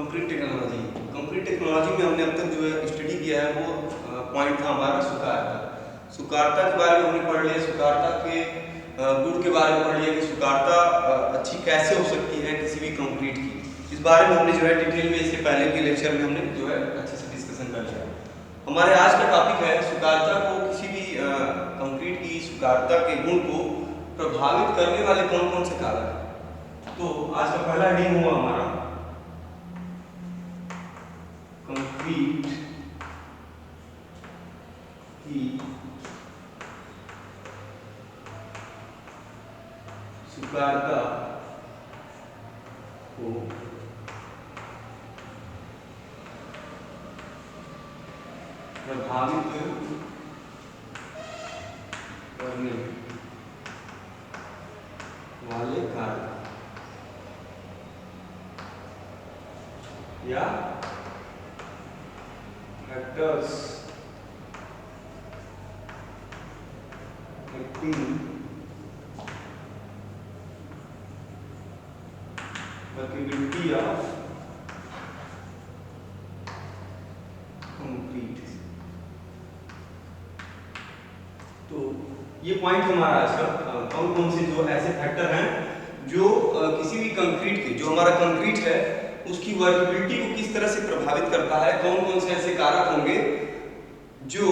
Concrete technology. Concrete technology में हमने अब तक जो है स्टडी किया है वो पॉइंट था हमारा सुकारता। सुकारता के बारे में हमने पढ़ लिया, सुकारता के गुण के बारे में पढ़ लिया कि सुकारता अच्छी कैसे हो सकती है किसी भी कंक्रीट की। इस बारे में हमने जो है डिटेल में इससे पहले के लेक्चर में हमने जो है अच्छे से डिस्कशन कर लिया। हमारे आज का टॉपिक है सुकारता को, किसी भी कंक्रीट की सुकारता के गुण को प्रभावित करने वाले कौन कौन से कारक हैं। तो आज का पहला हेडिंग हुआ हमारा कंक्रीट की सुकारता को प्रभावित करने वाले कारक या factors acting workability of concrete. तो ये पॉइंट हमारा आज का कौन कौन से जो ऐसे फैक्टर हैं जो किसी भी कंक्रीट के, जो हमारा कंक्रीट है उसकी वर्केबिलिटी को किस तरह से प्रभावित करता है, कौन कौन से ऐसे कारक होंगे जो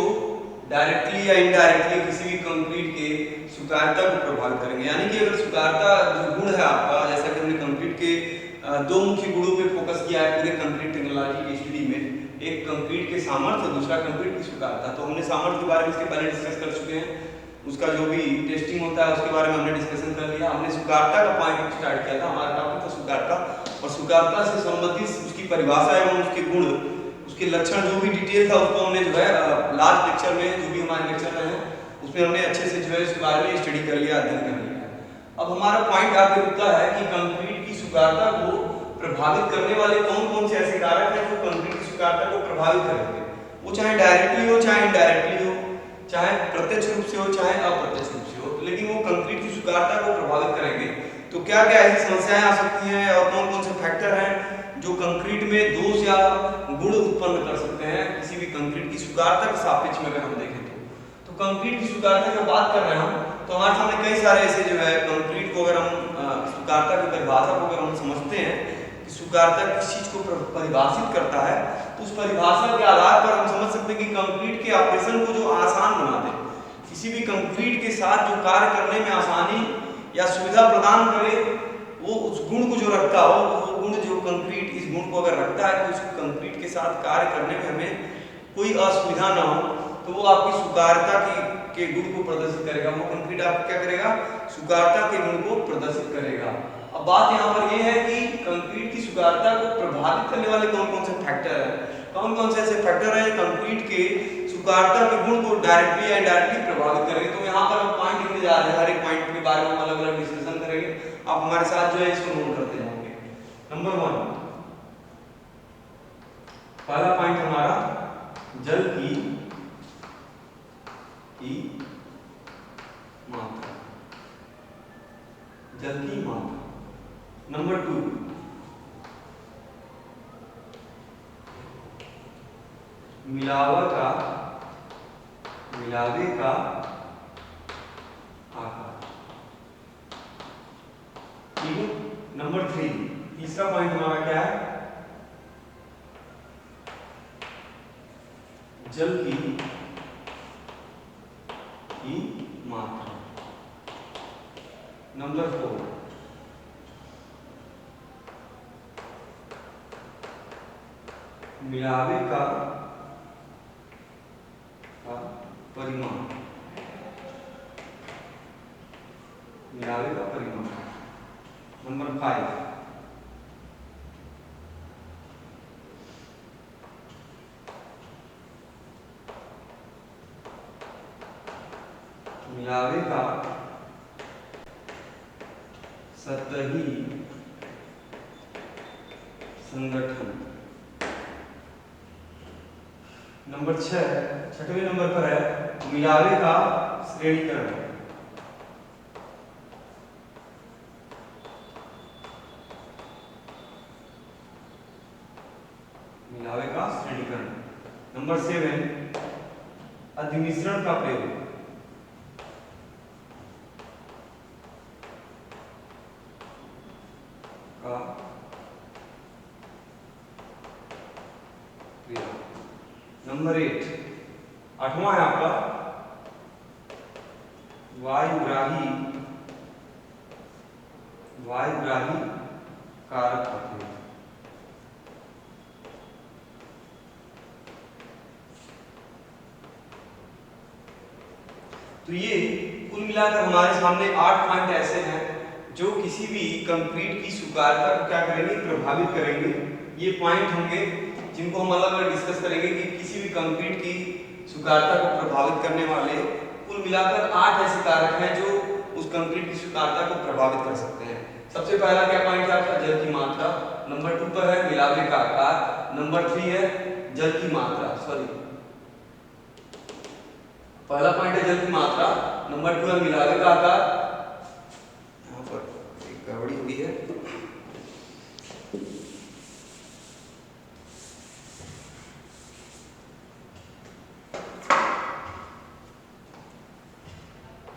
डायरेक्टली या इनडायरेक्टली किसी भी कंक्रीट के सुकारता को प्रभावित करेंगे। यानी कि अगर सुकारता जो गुण है आपका, जैसा कि हमने कंक्रीट के दो मुख्य गुणों पे फोकस किया है पूरे कंक्रीट टेक्नोलॉजी की स्टडी में, एक कंक्रीट के सामर्थ्य, दूसरा कंक्रीट की सुकारता। तो हमने सामर्थ्य के बारे में इसके पहले डिस्कस कर चुके हैं, उसका जो भी टेस्टिंग होता है उसके बारे में हमने डिस्कशन कर लिया। हमने सुकारता का पॉइंट स्टार्ट किया था, हमारा टॉपिक था सुकारता, और सुकारता से संबंधित उसकी परिभाषा एवं उसके गुण, उसके लक्षण, जो भी डिटेल था उसको हमने जो है लास्ट लेक्चर में, जो भी हमारे लेक्चर रहे हैं उसमें हमने अच्छे से जो है इसके बारे में स्टडी कर लिया, अध्ययन कर लिया। अब हमारा पॉइंट आगे रुकता है कि कंक्रीट की सुकारता को प्रभावित करने वाले कौन कौन से ऐसे कारक हैं जो कंक्रीट की सुकारता को प्रभावित करेंगे। वो चाहे डायरेक्टली हो, चाहे इनडायरेक्टली हो, चाहे प्रत्यक्ष रूप से हो, चाहे अप्रत्यक्ष रूप से हो, लेकिन वो कंक्रीट की सुकारता को प्रभावित करेंगे। तो क्या क्या ऐसी समस्याएं आ सकती हैं और कौन कौन से फैक्टर हैं जो कंक्रीट में दोष या गुण उत्पन्न कर सकते हैं किसी भी कंक्रीट की सुकारता के सापेक्ष में अगर हम देखें तो कंक्रीट की सुकारता की बात कर रहे हैं हम, तो हमारे सामने कई सारे ऐसे जो है कंक्रीट को अगर हम सुकारता की परिभाषा को अगर हम समझते हैं कि सुकारता किस चीज को परिभाषित करता है, तो उस परिभाषा के आधार पर हम समझ सकते हैं कि कंक्रीट के ऑपरेशन को जो आसान बना दे, किसी भी कंक्रीट के साथ जो कार्य करने में आसानी या सुविधा प्रदान करे, वो उस गुण को जो रखता हो, वो गुण जो कंक्रीट इस गुण को अगर रखता है कि उस कंक्रीट के साथ कार्य करने में हमें कोई असुविधा ना हो, तो वो आपकी सुकारता के गुण को प्रदर्शित करेगा। वो कंक्रीट आपको क्या करेगा, सुकारता के गुण को प्रदर्शित करेगा। अब बात यहाँ पर ये है कि कंक्रीट की सुकारता को प्रभावित करने वाले कौन कौन से फैक्टर हैं, कौन कौन से ऐसे फैक्टर हैं कंक्रीट के सुकारता के गुण को डायरेक्टली या इनडायरेक्टली प्रभावित करेंगे। तो यहाँ पर हम पॉइंट लिखने जा रहे हैं, हर एक पॉइंट के बारे में हम अलग अलग डिस्कशन करेंगे, आप हमारे साथ जो है इसको नोट करते जाओगे। नंबर 1, पहला पॉइंट हमारा जल की मात्रा, जल की मात्रा। नंबर 2, मिलावे का आकार। ठीक है। नंबर 3, तीसरा पॉइंट हमारा क्या है, जल की मात्रा। नंबर 4, मिलावे का परिमाण, मिलावे का परिमाण। नंबर 5, मिलावे का सतही संगठन। नंबर 6, छठवें नंबर पर है मिलावे का श्रेणीकरण। नंबर 7, अधिमिश्रण का प्रयोग। नंबर 8, 8वां है आपका वायुग्राही कारक का प्रयोग। तो ये कुल मिलाकर हमारे सामने 8 पॉइंट ऐसे हैं जो किसी भी कंक्रीट की स्वीकार्यता को क्या करेंगे, प्रभावित करेंगे। ये पॉइंट होंगे जिनको हम अलग अलग डिस्कस करेंगे कि किसी भी कंक्रीट की स्वीकार्यता को प्रभावित करने वाले कुल मिलाकर 8 ऐसे कारक हैं जो उस कंक्रीट की स्वीकार्यता को प्रभावित कर सकते हैं। सबसे पहला क्या पॉइंट है आपका, जल की मात्रा। नंबर 2 पर है मिलावे का आकार। नंबर 3 है जल की मात्रा, पहला पॉइंट है जल की मात्रा, नंबर 2 है मिलावे का आकार। यहाँ पर एक गड़बड़ी हुई है,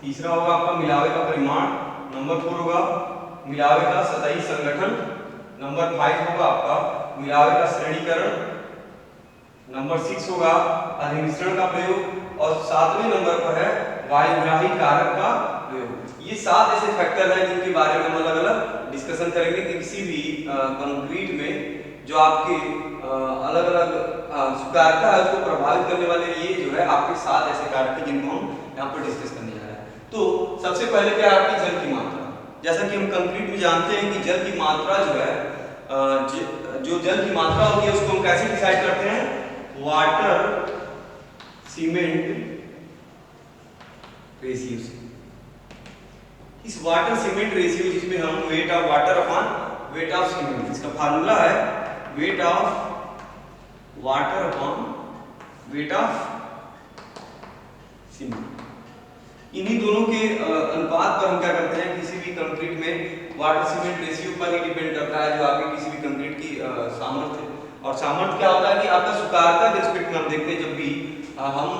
तीसरा होगा आपका मिलावे का परिमाण। नंबर 4 होगा मिलावे का सतही संगठन। नंबर 5 होगा आपका मिलावे का श्रेणीकरण। नंबर 6 होगा अधिमिश्रण का प्रयोग। और 7वें नंबर पर है वायुग्राही कारक का प्रयोग। ये 7 ऐसे फैक्टर हैं जिनके बारे में हम अलग अलग डिस्कशन करेंगे कि किसी भी कंक्रीट में जो आपके अलग अलग स्वीकार्यता है उसको प्रभावित करने वाले ये जो है आपके 7 ऐसे कारक हैं जिनको हम यहाँ पर डिस्कस करने जा रहे हैं। तो सबसे पहले क्या है आपकी जल की मात्रा। जैसा कि हम कंक्रीट में जानते हैं कि जल की मात्रा जो है जो जल की मात्रा होती है उसको हम कैसे डिसाइड करते हैं, वाटर सीमेंट रेशियो से। इस वाटर सीमेंट रेशियो जिसमें हम weight of water upon weight of cement, इसका फार्मूला है weight of water upon weight of cement. इन्हीं दोनों के अनुपात पर हम क्या करते हैं, किसी भी कंक्रीट में वाटर सीमेंट रेशियो पर ही डिपेंड करता है जो आपके किसी भी कंक्रीट की सामर्थ्य। और सामर्थ्य क्या होता है कि आपका स्वीकार्यता के रिस्पेक्ट में हम देखते हैं जब भी हम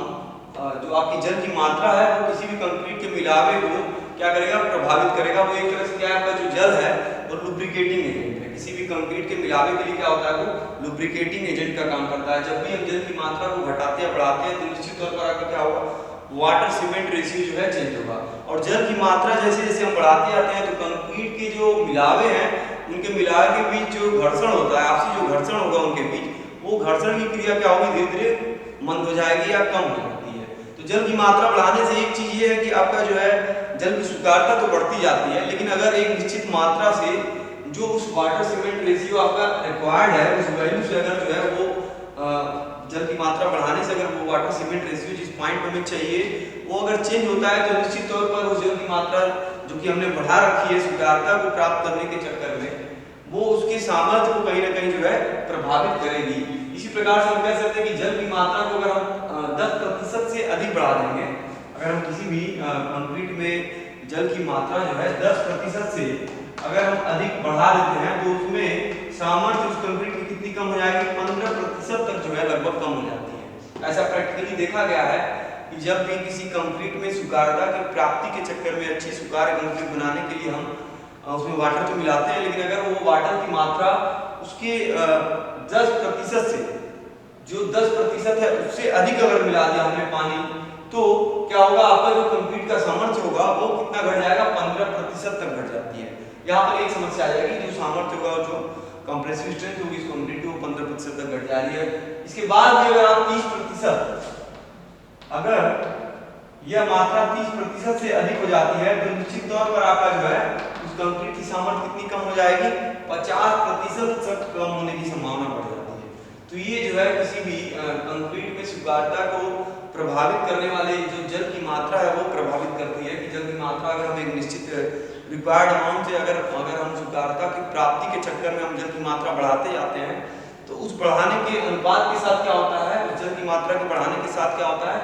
जो आपकी जल की मात्रा है वो किसी भी कंक्रीट के मिलावे को क्या करेगा, प्रभावित करेगा। वो एक तरह से क्या है, आपका जो जल है वो लुब्रिकेटिंग एजेंट है। किसी भी कंक्रीट के मिलावे के लिए क्या होता है, वो लुब्रिकेटिंग एजेंट का काम करता है। जब भी हम जल की मात्रा को घटाते हैं बढ़ाते हैं तो निश्चित तौर पर आपका क्या होगा, वाटर सीमेंट रेशियो जो है चेंज होगा। और जल की मात्रा जैसे जैसे हम बढ़ाते जाते हैं तो कंक्रीट के जो मिलावे हैं उनके मिलावे के बीच जो घर्षण होता है, आपसी जो घर्षण होगा उनके बीच, वो घर्षण की क्रिया क्या होगी, धीरे धीरे मंद हो जाएगी या कम हो जाती है। तो जल की मात्रा बढ़ाने से एक चीज ये है कि आपका जो है जल की स्वीकार्यता तो बढ़ती जाती है, लेकिन अगर एक निश्चित मात्रा से जो उस वाटर सीमेंट रेशियो आपका रिक्वायर्ड है उस वैल्यू से अगर जो है वो जल की मात्रा बढ़ाने से अगर वो वाटर सीमेंट रेशियो जिस पॉइंट पे हमें चाहिए वो अगर चेंज होता है तो निश्चित तौर पर उस जल की मात्रा जो कि हमने बढ़ा रखी है स्वीकार्यता को प्राप्त करने के चक्कर में वो उसके सामर्थ्य को कहीं ना कहीं जो है प्रभावित करेगी। इसी प्रकार से हम कह सकते हैं कि जल की मात्रा को अगर हम 10% से अधिक बढ़ा देंगे, अगर हम किसी भी कंक्रीट में जल की मात्रा जो है 10% से अगर हम अधिक बढ़ा देते हैं तो उसमें सामर्थ्य उस कंक्रीट की कितनी कम हो जाएगी, 15% तक जो है लगभग कम हो जाती है। ऐसा प्रैक्टिकली देखा गया है कि जब भी किसी कंक्रीट में स्वीकार्यता की प्राप्ति के चक्कर में अच्छी स्वीकार्य कंक्रीट बनाने के लिए हम उसमें वाटर तो मिलाते हैं, लेकिन अगर वो वाटर की मात्रा उसके 10% से जो 10% है उससे अधिक अगर मिला दिया हमने पानी, तो क्या होगा, आपका जो कंक्रीट का सामर्थ्य होगा वो कितना घट जाएगा, 15% तक घट जाती है। यहाँ पर एक समस्या आ जाएगी, जो सामर्थ्य होगा और जो कंप्रेसिव स्ट्रेंथ होगी इस कंक्रीट की वो 15% तक घट जा रही है। इसके बाद भी अगर आप 30% अगर यह मात्रा 30% से अधिक हो जाती है तो निश्चित तौर पर आपका जो है उस कंक्रीट की सामर्थ्य कितनी कम हो जाएगी, 50% तक कम होने की संभावना बढ़ जाती है। तो ये जो है किसी भी कंक्रीट में स्वीकार्यता को प्रभावित करने वाले जो जल की मात्रा है वो प्रभावित करती है कि जल की मात्रा अगर हम एक निश्चित रिक्वायर्ड अमाउंट से अगर हम स्वीकार्यता की प्राप्ति के चक्कर में हम जल की मात्रा बढ़ाते जाते हैं तो उस बढ़ाने के अनुपात के साथ क्या होता है, उस जल की मात्रा के बढ़ाने के साथ क्या होता है,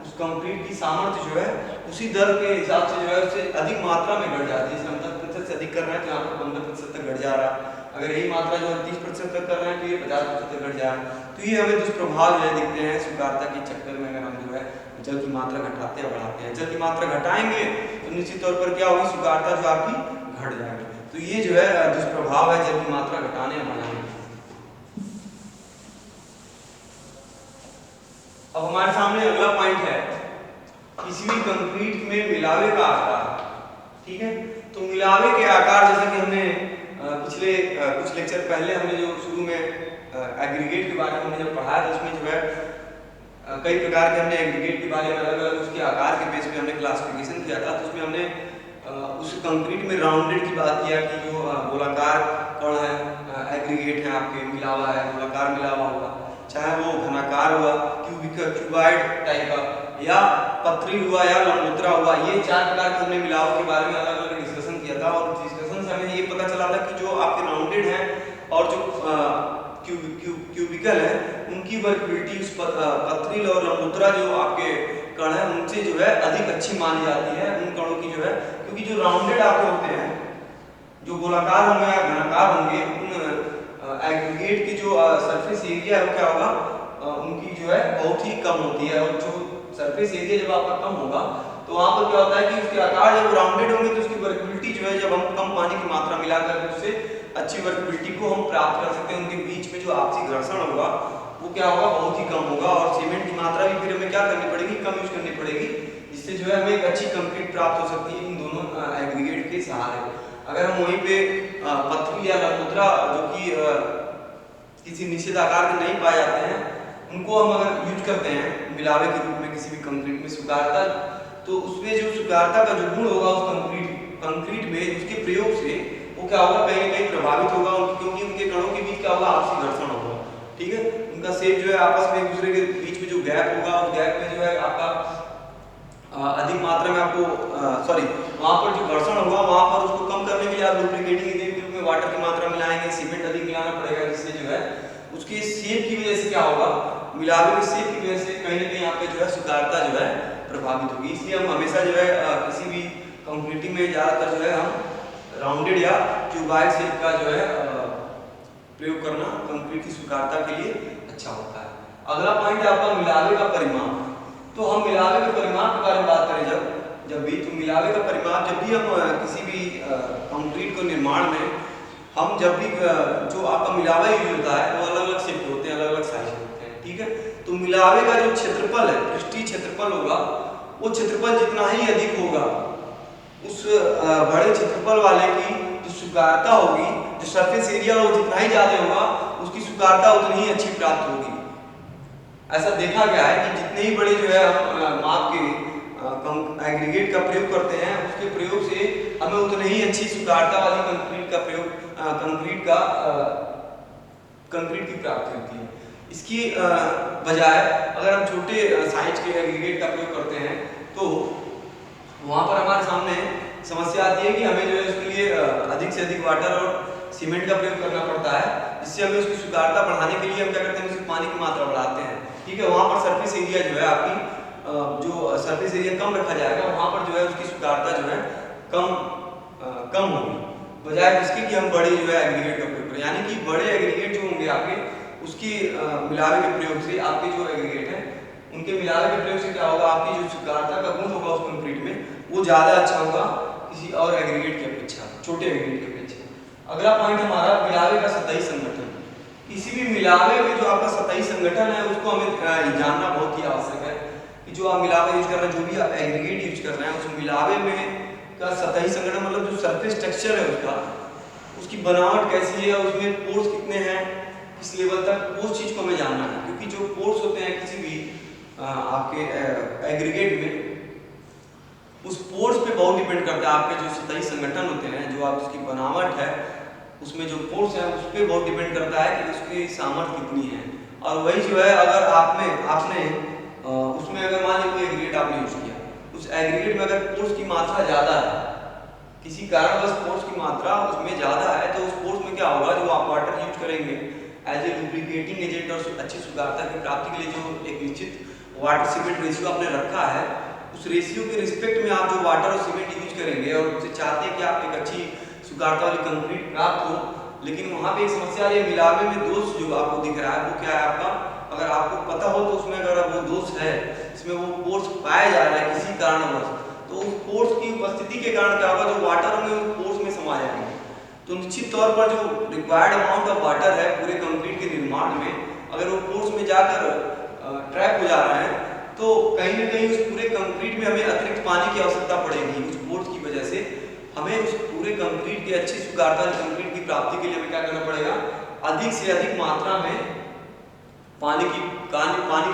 उस कंक्रीट की सामर्थ्य जो है उसी दर के हिसाब से जो है उससे अधिक मात्रा में घट जाती है। जैसे हम 10% से अधिक कर रहे हैं तो यहाँ पर 15% तक घट जा रहा है। अगर यही मात्रा जो 30% तक कर रहे हैं तो ये 50% तक घट जाएगा। तो ये हमें दुष्प्रभाव जो है दिखते हैं स्वीकार्यता के चक्कर में, अगर हम जो है जल की मात्रा घटाते या बढ़ाते हैं। जल की मात्रा घटाएंगे तो निश्चित तौर पर क्या होगी, स्वीकार्यता जो आपकी घट जाएगी। तो ये जो है दुष्प्रभाव है जल की मात्रा घटाने या बढ़ाने। अब हमारे सामने अगला पॉइंट है किसी भी कंक्रीट में मिलावे का आकार। ठीक है, तो मिलावे के आकार जैसा कि हमने पिछले कुछ लेक्चर पहले हमने जो शुरू में एग्रीगेट के बारे में हमने जब पढ़ाया तो उसमें जो है कई प्रकार के हमने एग्रीगेट के बारे में अलग अलग उसके आकार के बेस पे हमने क्लासिफिकेशन किया था। तो उसमें हमने उस कंक्रीट में राउंडेड की बात किया कि जो गोलाकार कण है एग्रीगेट है आपके, मिलावा है, गोलाकार मिलावा होगा, चाहे वो घनाकार हुआ, क्यूबाइड टाइप का, या पथरील हुआ या लंबोतरा हुआ। ये 4 प्रकार के हमने मिलावों के बारे में अलग अलग डिस्कशन किया था। और डिस्कशन से हमें ये पता चला था कि जो आपके राउंडेड हैं और जो क्यूबिकल है उनकी वर्कबिलिटी उस पथरील और लंबोतरा जो आपके कण है उनसे जो है अधिक अच्छी मानी जाती है, उन कणों की जो है, क्योंकि जो राउंडेड आपके होते हैं, जो गोलाकार होंगे या घनाकार होंगे, उन एग्रीगेट की जो सरफेस एरिया है वो क्या होगा, उनकी जो है बहुत ही कम होती है। और जो सरफेस एरिया जब आपका कम होगा तो वहां पर क्या होता है कि उसके आकार जब राउंडेड होंगे तो उसकी वर्कबिलिटी जो है, जब हम कम पानी की मात्रा मिलाकर उससे अच्छी वर्कबिलिटी को हम प्राप्त कर सकते हैं। उनके बीच में जो आपसी घर्षण होगा वो क्या होगा, बहुत ही कम होगा। और सीमेंट की मात्रा भी फिर हमें क्या करनी पड़ेगी, कम यूज करनी पड़ेगी, जिससे जो है हमें एक अच्छी कंक्रीट प्राप्त हो सकती है इन दोनों एग्रीगेट के सहारे। अगर हम वहीं पे पथरील या लंबोतरा जो कि किसी निश्चित आकार के नहीं पाए जाते हैं, उनको हम अगर यूज करते हैं मिलावे के रूप में किसी भी कंक्रीट में स्वीकार्यता, तो उसमें जो स्वीकार्यता का जो गुण होगा उस कंक्रीट में उसके प्रयोग से वो क्या होगा, कहीं ना कहीं प्रभावित होगा, क्योंकि उनके कणों के बीच क्या होगा, आपसी घर्षण होगा। ठीक है, उनका शेप जो है आपस में एक दूसरे के बीच में जो गैप होगा, उस गैप में जो है आपका अधिक मात्रा में आपको वहां पर जो घर्षण होगा वहां पर उसको कम करने के लिए आप लुब्रिकेटिंग एजेंट के रूप में वाटर की मात्रा मिलाएंगे, सीमेंट अधिक मिलाना पड़ेगा, जिससे जो है उसके शेप की वजह से क्या होगा, मिलावे के शेप की वजह से कहीं ना कहीं आपके जो है स्वीकार्यता जो है प्रभावित होगी। इसलिए हम हमेशा जो है किसी भी कंक्रीटिंग में ज्यादातर जो है हम राउंडेड या क्यूबाइड शेप का जो है प्रयोग करना कंक्रीट की स्वीकार्यता के लिए अच्छा होता है। अगला पॉइंट है आपका मिलावे का परिमाप। तो हम मिलावे के परिमाप के बारे में बात करें जब भी, तो मिलावे का परिमाप जब भी हम किसी भी कंक्रीट को निर्माण में हम जब भी जो आपका मिलावा यूज होता है वो अलग अलग शेप होते हैं, अलग अलग साइज होते हैं। ठीक है, तो मिलावे का जो क्षेत्रफल है, पृष्ठीय क्षेत्रफल होगा, वो क्षेत्रफल जितना ही अधिक होगा उस बड़े क्षेत्रफल वाले की जो स्वीकार्यता होगी, जो सरफेस एरिया वो जितना ही ज्यादा होगा उसकी स्वीकार्यता उतनी ही अच्छी प्राप्त होगी। ऐसा देखा गया है कि जितने ही बड़े जो है हम माप के एग्रीगेट का प्रयोग करते हैं, उसके प्रयोग से हमें उतनी ही अच्छी स्वीकार्यता वाली कंक्रीट का प्रयोग कंक्रीट की प्राप्ति होती है। इसकी बजाय अगर हम छोटे साइज के एग्रीगेट का प्रयोग करते हैं तो वहां पर हमारे सामने समस्या आती है कि हमें जो है उसके लिए अधिक से अधिक वाटर और सीमेंट का प्रयोग करना पड़ता है, जिससे हमें उसकी स्वीकार्यता बढ़ाने के लिए हम क्या करते हैं, उसमें पानी की मात्रा बढ़ाते हैं। ठीक है, वहां पर सरफेस एरिया जो है आपकी जो सरफेस एरिया कम रखा जाएगा, वहां पर जो है उसकी स्वीकार्यता जो है कम होगी, बजाय इसके कि हम बड़े जो है एग्रीगेट का प्रयोग करें। यानी कि बड़े एग्रीगेट जो होंगे आपके, उसकी मिलावे के प्रयोग से आपके जो एग्रीगेट है उनके मिलावे के प्रयोग से क्या होगा, आपकी जो स्वीकार्यता का गुण होगा उस कंक्रीट में वो ज्यादा अच्छा होगा किसी और एग्रीगेट की अपेक्षा, छोटे एग्रीगेट की अपेक्षा। अगला पॉइंट हमारा मिलावे का सतही संगठन। किसी भी मिलावे में जो आपका सतही संगठन है उसको हमें जानना बहुत ही आवश्यक है कि जो आप मिलावा यूज कर रहे हैं, जो भी आप एग्रीगेट यूज कर रहे हैं, उस मिलावे में का सतही संगठन मतलब जो सरफेस टेक्सचर है उसका, उसकी बनावट कैसी है, उसमें पोर्स कितने हैं, किस लेवल तक, उस चीज को हमें जानना है। क्योंकि जो पोर्स होते हैं किसी भी आपके एग्रीगेट में, उस पोर्स पे बहुत डिपेंड करता है। आपके जो सतही संगठन होते हैं, जो आप उसकी बनावट है उसमें जो पोर्स है उस पर बहुत डिपेंड करता है कि उसकी सामर्थ्य कितनी है। और वही जो है अगर आपने उसमें अगर मान लीजिए कोई एग्रीगेट आपने यूज किया, उस एग्रीगेट में अगर पोर्स की मात्रा ज्यादा है, किसी कारणवश पोर्स की मात्रा उसमें ज्यादा है, तो उस पोर्स में क्या होगा, जो आप वाटर यूज करेंगे एज ए लुब्रिकेटिंग एजेंट और अच्छी स्वीकार्यता की प्राप्ति के लिए जो एक निश्चित वाटर सीमेंट रेशियो आपने रखा है, उस रेशियो के रिस्पेक्ट में आप जो वाटर और सीमेंट यूज करेंगे और उससे चाहते हैं कि आप एक अच्छी स्वीकार्यता वाली कंक्रीट प्राप्त हो, लेकिन वहाँ पे एक समस्या है, मिलावे में दोष जो आपको दिख रहा है वो क्या है आपका, अगर आपको पता हो तो उसमें अगर वो दोष है, इसमें वो पोर्स पाया जा रहा है किसी कारणवश, तो उस पोर्स की उपस्थिति के कारण क्या होगा, जो वाटर होंगे उस पोर्स में समा जाएंगे। तो निश्चित तौर पर जो रिक्वायर्ड अमाउंट ऑफ वाटर है पूरे कंक्रीट के निर्माण में, अगर वो पोर्स में जाकर ट्रैप हो जा रहा है, तो कहीं ना कहीं उस पूरे कंक्रीट में हमें अतिरिक्त पानी की आवश्यकता पड़ेगी। उस पोर्स की वजह से हमें उस पूरे कंक्रीट की अच्छी स्वीकार्यता कंक्रीट की प्राप्ति के लिए हमें क्या करना पड़ेगा, अधिक से अधिक मात्रा में पानी की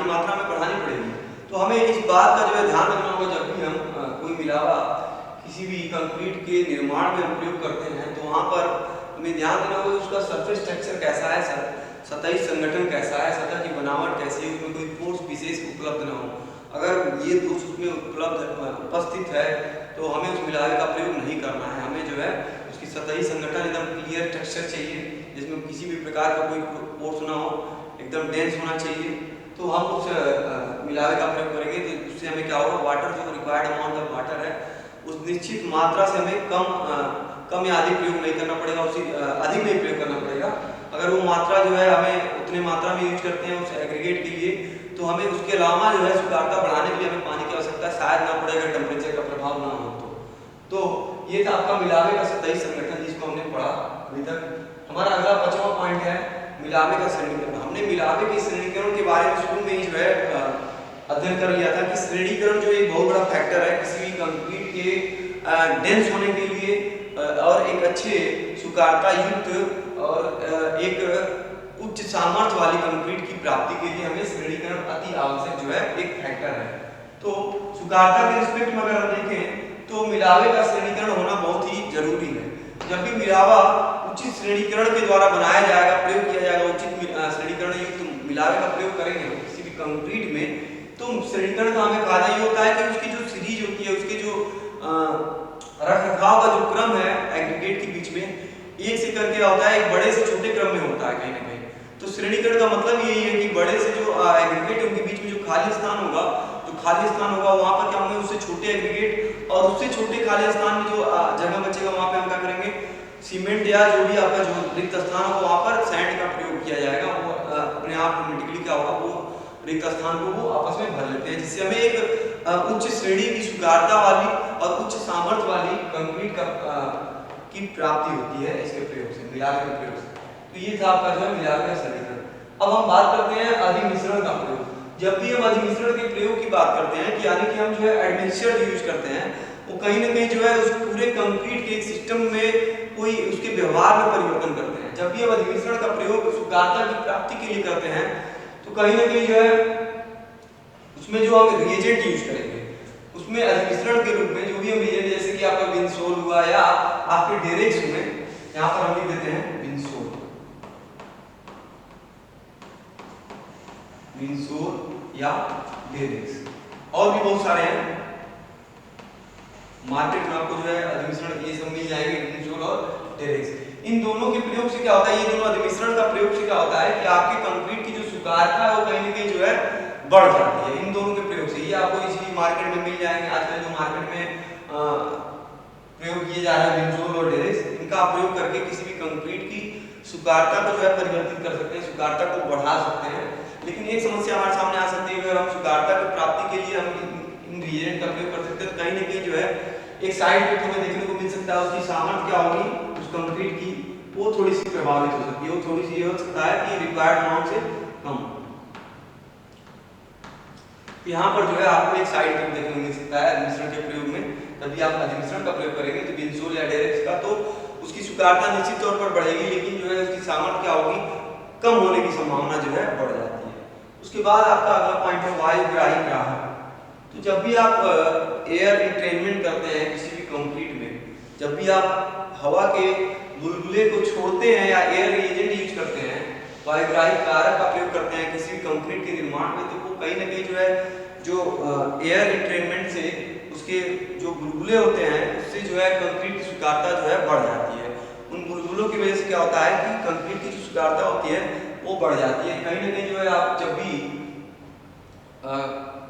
मात्रा में बढ़ानी पड़ेगी। तो हमें इस बात का जो है ध्यान रखना होगा, जब भी हम कोई मिलावा किसी भी कंक्रीट के निर्माण में प्रयोग करते हैं तो वहाँ पर हमें ध्यान देना होगा उसका सरफेस स्ट्रक्चर कैसा है, सतही संगठन कैसा है, सतह की बनावट कैसी है, उसमें कोई फोर्स विशेष उपलब्ध न हो। अगर ये दोष उसमें उपस्थित है तो हमें उस मिलावे का प्रयोग नहीं करना है। हमें जो है उसकी सतही संगठन एकदम क्लियर टेक्सचर चाहिए, जिसमें किसी भी प्रकार का कोई फोर्स ना हो, एकदम डेंस होना चाहिए। तो हम उस मिलावे का प्रयोग करेंगे तो उससे हमें क्या होगा, वाटर जो रिक्वायर्ड अमाउंट ऑफ वाटर है उस निश्चित मात्रा से हमें कम या अधिक प्रयोग नहीं करना पड़ेगा, उसी अधिक नहीं प्रयोग करना पड़ेगा। अगर वो मात्रा जो है हमें उतने मात्रा में यूज करते हैं उस एग्रीगेट के लिए, तो हमें उसके अलावा जो है स्वीकार्यता बढ़ाने के लिए हमें पानी की आवश्यकता शायद ना पड़े अगर टेम्परेचर का प्रभाव ना हो तो ये था आपका मिलावे का सतही संगठन जिसको हमने पढ़ा अभी तक। हमारा अगला 5वां पॉइंट है मिलावे का श्रेणीकरण। हमने मिलावे के श्रेणीकरण के बारे में शुरू में ही जो है अध्ययन कर लिया था कि श्रेणीकरण जो एक बहुत बड़ा फैक्टर है किसी भी कंक्रीट के डेंस होने के लिए और एक अच्छे स्वीकार्यता युक्त और एक उच्च सामर्थ्य वाली कंक्रीट की प्राप्ति के लिए हमें श्रेणीकरण अति आवश्यक जो है एक फैक्टर है। तो स्वीकार्यता के रिस्पेक्ट में अगर हम देखें तो मिलावे का श्रेणीकरण होना बहुत ही जरूरी है। जब भी मिलावा उचित श्रेणीकरण के द्वारा बनाया जाएगा, प्रयोग किया जाएगा, उचित श्रेणीकरण युक्त मिलावे का प्रयोग करेंगे किसी भी कंक्रीट में, तो श्रेणीकरण का हमें फायदा ये होता है कि उसकी जो सीरीज होती है, उसके जो रखरखाव का जो क्रम है एग्रीगेट के बीच में एक से करके होता है, एक बड़े से छोटे क्रम में होता है कहीं ना कहीं। तो श्रेणीकरण का मतलब यही है कि बड़े से जो एग्रीगेट उनके बीच में जो खाली स्थान होगा, वहां पर क्या होंगे उससे छोटे एग्रीगेट, और उससे छोटे खाली स्थान में जो जगह बचेगा वहां पे हम क्या करेंगे, सीमेंट या जो भी आपका जो रिक्त स्थान होगा वहां पर सैंड का प्रयोग किया जाएगा। वो अपने आप ऑटोमेटिकली क्या होगा, वो रिक्त स्थान को वो आपस में भर लेते हैं, जिससे हमें एक उच्च श्रेणी की स्वीकार्यता वाली और उच्च सामर्थ्य वाली कंक्रीट का की प्राप्ति होती है इसके प्रयोग से, मिलावे के प्रयोग से। तो ये था आपका जो है मिलावे का श्रेणीकरण। अब हम बात करते हैं अधिमिश्रण का प्रयोग। जब भी हम अधिमिश्रण के प्रयोग की बात करते हैं कि यानी कि हम जो है एडमिक्सचर यूज करते हैं, वो कहीं ना कहीं जो है उस पूरे कंक्रीट के एक सिस्टम में कोई उसके व्यवहार में परिवर्तन करते हैं। जब भी हम अधिमिश्रण का प्रयोग स्वीकार्यता की प्राप्ति के लिए करते हैं तो कहीं ना कहीं जो है उसमें जो हम रिएजेंट यूज करेंगे उसमें अधिमिश्रण के रूप में जो भी हम रिएजेंट, जैसे कि आपका विनसोल हुआ या आपके डेरेक्स हुए, यहाँ पर हम लिख देते हैं विनसोल या डेरेक्स, और भी बहुत सारे हैं मार्केट में आपको जो है अधिमिश्रण ये सब मिल जाएंगे, विनसोल और डेरेक्स। इन दोनों के प्रयोग से क्या होता है, ये दोनों अधिमिश्रण का प्रयोग से क्या होता है कि आपके कंक्रीट की जो स्वीकार्यता है वो कहीं ना कहीं जो है बढ़ जाती है इन दोनों के प्रयोग से। ये आपको इजीली मार्केट में मिल जाएंगे। आजकल जो मार्केट में प्रयोग किए जा रहे हैं विनसोल और डेरेक्स, इनका प्रयोग करके किसी भी कंक्रीट की स्वीकार्यता को जो है परिवर्तित कर सकते हैं, स्वीकार्यता को बढ़ा सकते हैं। लेकिन एक समस्या हमारे सामने आ सकती है, अगर हम स्वीकार्यता की प्राप्ति के लिए हम इन रिएजेंट का प्रयोग कर सकते हैं तो कहीं ना कहीं जो है एक साइड इफेक्ट हमें देखने को मिल सकता है, उसकी सामर्थ्य क्या होगी उस कंक्रीट की, वो थोड़ी सी प्रभावित हो सकती है, वो थोड़ी सी ये हो सकता है कि रिक्वायर्ड अमाउंट से कम। यहाँ पर जो है आपको एक साइड इफेक्ट देखने को मिल सकता है अधिमिश्रण के प्रयोग में। तभी आप अधिमिश्रण का प्रयोग करेंगे तो विनसोल या डेरेक्स का, तो उसकी स्वीकार्यता निश्चित तौर पर बढ़ेगी, लेकिन जो है उसकी सामर्थ्य क्या होगी, कम होने की संभावना जो है बढ़ जाती है। उसके बाद आपका अगला पॉइंट है वायुग्राही ग्राहक। तो जब भी आप एयर इंट्रेनमेंट करते हैं किसी भी कंक्रीट में, जब भी आप हवा के बुलबुले को छोड़ते हैं या एयर रिएजेंट यूज करते हैं, वायुग्राही कारक का प्रयोग करते हैं किसी भी कंक्रीट के निर्माण में, तो वो कहीं ना कहीं जो है जो एयर इंट्रेनमेंट से उसके जो बुलबुले होते हैं उससे जो है कंक्रीट की स्वीकार्यता जो है बढ़ जाती है। उन बुलबुलों की वजह से क्या होता है कि कंक्रीट की जो स्वीकार्यता होती है वो बढ़ जाती है। कहीं ना कहीं जो है आप जब भी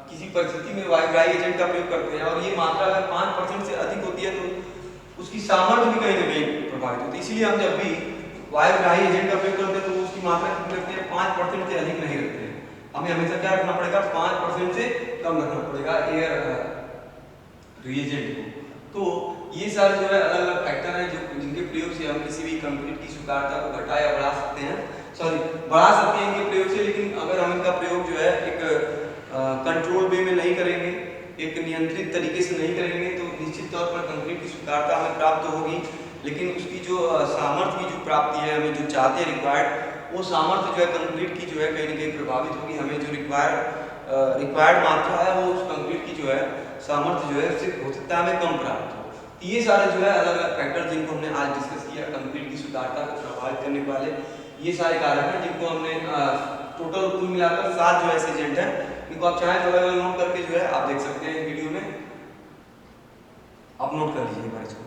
किसी परिस्थिति में वायुग्राही एजेंट का प्रयोग करते हैं और ये मात्रा अगर 5% से अधिक होती है तो उसकी सामर्थ्य भी कहीं ना कहीं प्रभावित होती है। इसीलिए हम जब भी वायुग्राही एजेंट का उपयोग करते हैं तो वो उसकी मात्रा कितनी रखते हैं, 5% से अधिक नहीं रखते हैं। हमें हमेशा क्या रखना पड़ेगा, 5% से कम रखना पड़ेगा एयर रिएजेंट को। तो ये सारे जो है अलग अलग फैक्टर हैं जो जिनके प्रयोग से हम किसी भी कंक्रीट की स्वीकार्यता को घटा या बढ़ा सकते हैं, बढ़ा सकते हैं इनके प्रयोग से। लेकिन अगर हम इनका प्रयोग जो है एक कंट्रोल वे में नहीं करेंगे, एक नियंत्रित तरीके से नहीं करेंगे, तो निश्चित तौर पर कंक्रीट की स्वीकार्यता हमें प्राप्त होगी, लेकिन उसकी जो सामर्थ्य की जो प्राप्ति है, हमें जो चाहते हैं रिक्वायर्ड, वो सामर्थ्य जो है कंक्रीट की जो है कहीं ना कहीं प्रभावित होगी। हमें जो रिक्वायर्ड मात्रा है वो उस कंक्रीट की जो है सामर्थ्य जो है उससे हो सकता है हमें कम प्राप्त हो। तो ये सारे जो है अलग अलग फैक्टर जिनको हमने आज डिस्कस किया कंक्रीट की स्वीकार्यता को प्रभावित करने वाले, ये सारे कारक हैं जिनको हमने टोटल कुल मिलाकर 7 जो ऐसे एजेंट हैं, इनको आप चाहें तो अलग अलग नोट करके जो है आप देख सकते हैं वीडियो में, आप नोट कर लीजिए इसको।